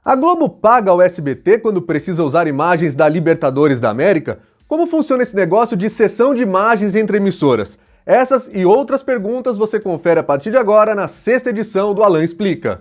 A Globo paga ao SBT quando precisa usar imagens da Libertadores da América? Como funciona esse negócio de cessão de imagens entre emissoras? Essas e outras perguntas você confere a partir de agora na sexta edição do Alan Explica.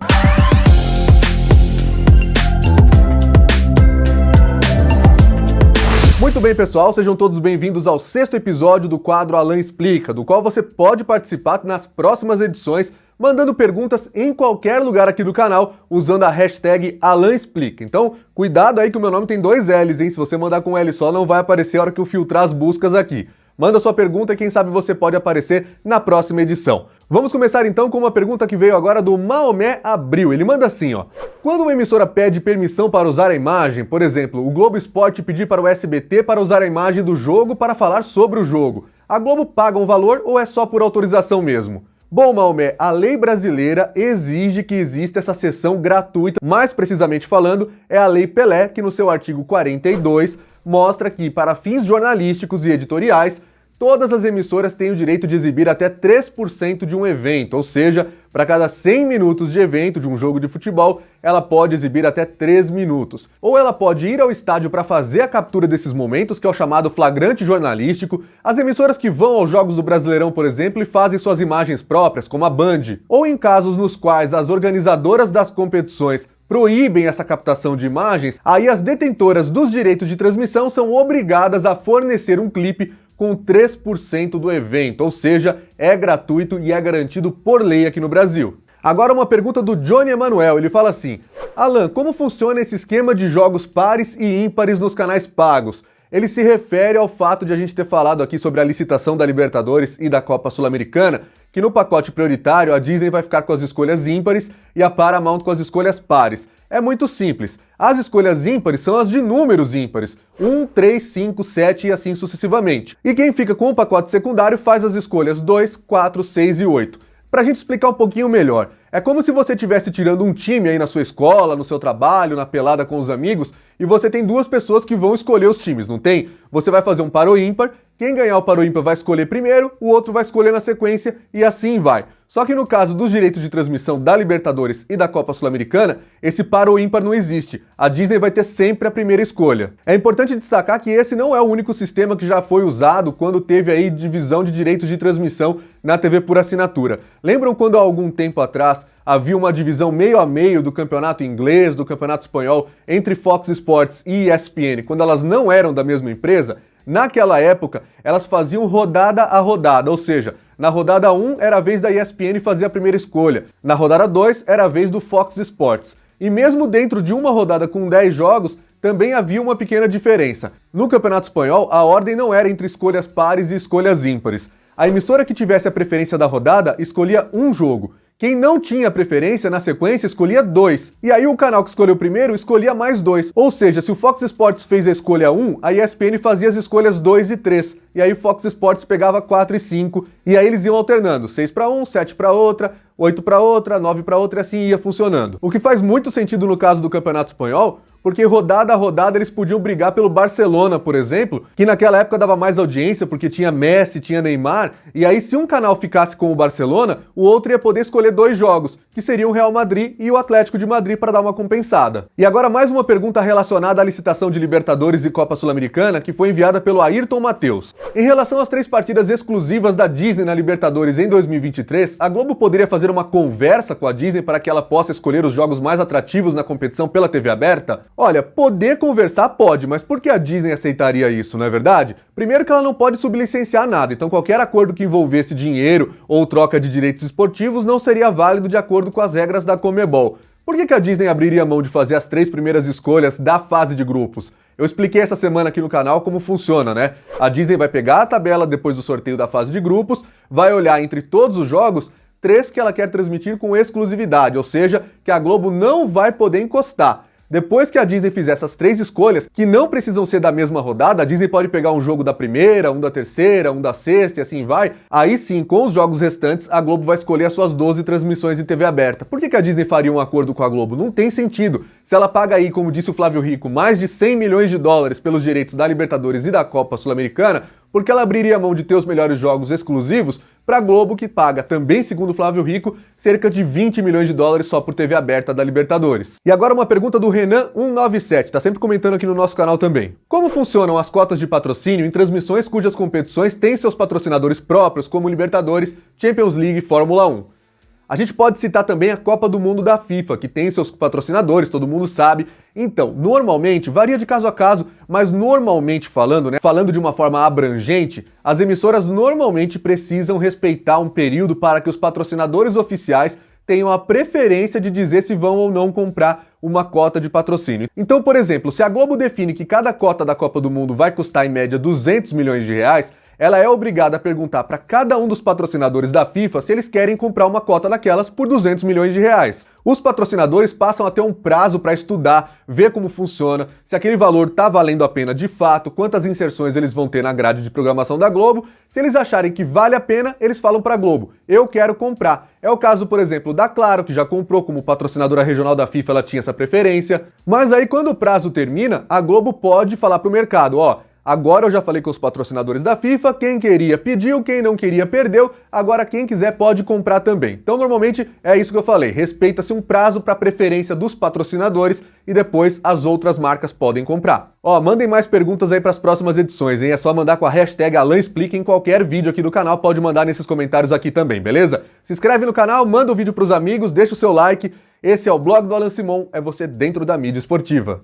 Muito bem, pessoal, sejam todos bem-vindos ao sexto episódio do quadro Alan Explica, do qual você pode participar nas próximas edições, mandando perguntas em qualquer lugar aqui do canal, usando a hashtag Alan Explica. Então, cuidado aí que o meu nome tem dois L's, hein? Se você mandar com um L só, não vai aparecer a hora que eu filtrar as buscas aqui. Manda sua pergunta e quem sabe você pode aparecer na próxima edição. Vamos começar então com uma pergunta que veio agora do Maomé Abril. Ele manda assim, ó. Quando uma emissora pede permissão para usar a imagem, por exemplo, o Globo Esporte pedir para o SBT para usar a imagem do jogo para falar sobre o jogo, a Globo paga um valor ou é só por autorização mesmo? Bom, Maomé, a lei brasileira exige que exista essa cessão gratuita. Mais precisamente falando, é a Lei Pelé, que no seu artigo 42 mostra que, para fins jornalísticos e editoriais, todas as emissoras têm o direito de exibir até 3% de um evento, ou seja, para cada 100 minutos de evento de um jogo de futebol, ela pode exibir até 3 minutos. Ou ela pode ir ao estádio para fazer a captura desses momentos, que é o chamado flagrante jornalístico. As emissoras que vão aos Jogos do Brasileirão, por exemplo, e fazem suas imagens próprias, como a Band. Ou em casos nos quais as organizadoras das competições proíbem essa captação de imagens, aí as detentoras dos direitos de transmissão são obrigadas a fornecer um clipe com 3% do evento, ou seja, é gratuito e é garantido por lei aqui no Brasil. Agora uma pergunta do Johnny Emanuel, ele fala assim: Alan, como funciona esse esquema de jogos pares e ímpares nos canais pagos? Ele se refere ao fato de a gente ter falado aqui sobre a licitação da Libertadores e da Copa Sul-Americana, que no pacote prioritário a Disney vai ficar com as escolhas ímpares e a Paramount com as escolhas pares. É muito simples. As escolhas ímpares são as de números ímpares. 1, 3, 5, 7 e assim sucessivamente. E quem fica com o pacote secundário faz as escolhas 2, 4, 6 e 8. Pra gente explicar um pouquinho melhor, é como se você estivesse tirando um time aí na sua escola, no seu trabalho, na pelada com os amigos, e você tem duas pessoas que vão escolher os times, não tem? Você vai fazer um par ou ímpar, quem ganhar o par ou ímpar vai escolher primeiro, o outro vai escolher na sequência e assim vai. Só que no caso dos direitos de transmissão da Libertadores e da Copa Sul-Americana, esse par ou ímpar não existe. A Disney vai ter sempre a primeira escolha. É importante destacar que esse não é o único sistema que já foi usado quando teve aí divisão de direitos de transmissão na TV por assinatura. Lembram quando há algum tempo atrás havia uma divisão meio a meio do campeonato inglês, do campeonato espanhol, entre Fox Sports e ESPN, quando elas não eram da mesma empresa? Naquela época, elas faziam rodada a rodada, ou seja, na rodada 1 era a vez da ESPN fazer a primeira escolha, na rodada 2 era a vez do Fox Sports. E mesmo dentro de uma rodada com 10 jogos, também havia uma pequena diferença. No Campeonato Espanhol, a ordem não era entre escolhas pares e escolhas ímpares. A emissora que tivesse a preferência da rodada escolhia um jogo. Quem não tinha preferência, na sequência, escolhia 2. E aí o canal que escolheu primeiro escolhia mais 2. Ou seja, se o Fox Sports fez a escolha 1, a ESPN fazia as escolhas 2 e 3. E aí o Fox Sports pegava 4 e 5. E aí eles iam alternando. 6 para um, 7 para outra, 8 para outra, 9 para outra e assim ia funcionando. O que faz muito sentido no caso do Campeonato Espanhol, porque rodada a rodada eles podiam brigar pelo Barcelona, por exemplo, que naquela época dava mais audiência porque tinha Messi, tinha Neymar, e aí se um canal ficasse com o Barcelona, o outro ia poder escolher 2 jogos, que seriam o Real Madrid e o Atlético de Madrid para dar uma compensada. E agora mais uma pergunta relacionada à licitação de Libertadores e Copa Sul-Americana, que foi enviada pelo Ayrton Matheus. Em relação às 3 partidas exclusivas da Disney na Libertadores em 2023, a Globo poderia fazer uma conversa com a Disney para que ela possa escolher os jogos mais atrativos na competição pela TV aberta? Olha, poder conversar pode, mas por que a Disney aceitaria isso, não é verdade? Primeiro que ela não pode sublicenciar nada, então qualquer acordo que envolvesse dinheiro ou troca de direitos esportivos não seria válido de acordo com as regras da Conmebol. Por que a Disney abriria mão de fazer as 3 primeiras escolhas da fase de grupos? Eu expliquei essa semana aqui no canal como funciona, né? A Disney vai pegar a tabela depois do sorteio da fase de grupos, vai olhar entre todos os jogos 3 que ela quer transmitir com exclusividade, ou seja, que a Globo não vai poder encostar. Depois que a Disney fizer essas 3 escolhas, que não precisam ser da mesma rodada, a Disney pode pegar um jogo da primeira, um da terceira, um da sexta e assim vai. Aí sim, com os jogos restantes, a Globo vai escolher as suas 12 transmissões em TV aberta. Por que a Disney faria um acordo com a Globo? Não tem sentido. Se ela paga aí, como disse o Flávio Rico, mais de 100 milhões de dólares pelos direitos da Libertadores e da Copa Sul-Americana, porque ela abriria mão de ter os melhores jogos exclusivos para a Globo, que paga, também segundo Flávio Rico, cerca de 20 milhões de dólares só por TV aberta da Libertadores. E agora uma pergunta do Renan197, tá sempre comentando aqui no nosso canal também. Como funcionam as cotas de patrocínio em transmissões cujas competições têm seus patrocinadores próprios, como Libertadores, Champions League e Fórmula 1? A gente pode citar também a Copa do Mundo da FIFA, que tem seus patrocinadores, todo mundo sabe. Então, normalmente, varia de caso a caso, mas normalmente falando, falando de uma forma abrangente, as emissoras normalmente precisam respeitar um período para que os patrocinadores oficiais tenham a preferência de dizer se vão ou não comprar uma cota de patrocínio. Então, por exemplo, se a Globo define que cada cota da Copa do Mundo vai custar em média 200 milhões de reais, ela é obrigada a perguntar para cada um dos patrocinadores da FIFA se eles querem comprar uma cota daquelas por 200 milhões de reais. Os patrocinadores passam a ter um prazo para estudar, ver como funciona, se aquele valor está valendo a pena de fato, quantas inserções eles vão ter na grade de programação da Globo. Se eles acharem que vale a pena, eles falam para a Globo: eu quero comprar. É o caso, por exemplo, da Claro, que já comprou como patrocinadora regional da FIFA, ela tinha essa preferência. Mas aí quando o prazo termina, a Globo pode falar para o mercado: ó, agora eu já falei com os patrocinadores da FIFA, quem queria pediu, quem não queria perdeu, agora quem quiser pode comprar também. Então normalmente é isso que eu falei, respeita-se um prazo para preferência dos patrocinadores e depois as outras marcas podem comprar. Ó, mandem mais perguntas aí para as próximas edições, hein? É só mandar com a hashtag AlanExplica em qualquer vídeo aqui do canal, pode mandar nesses comentários aqui também, beleza? Se inscreve no canal, manda o vídeo para os amigos, deixa o seu like. Esse é o blog do Alan Simon, é você dentro da mídia esportiva.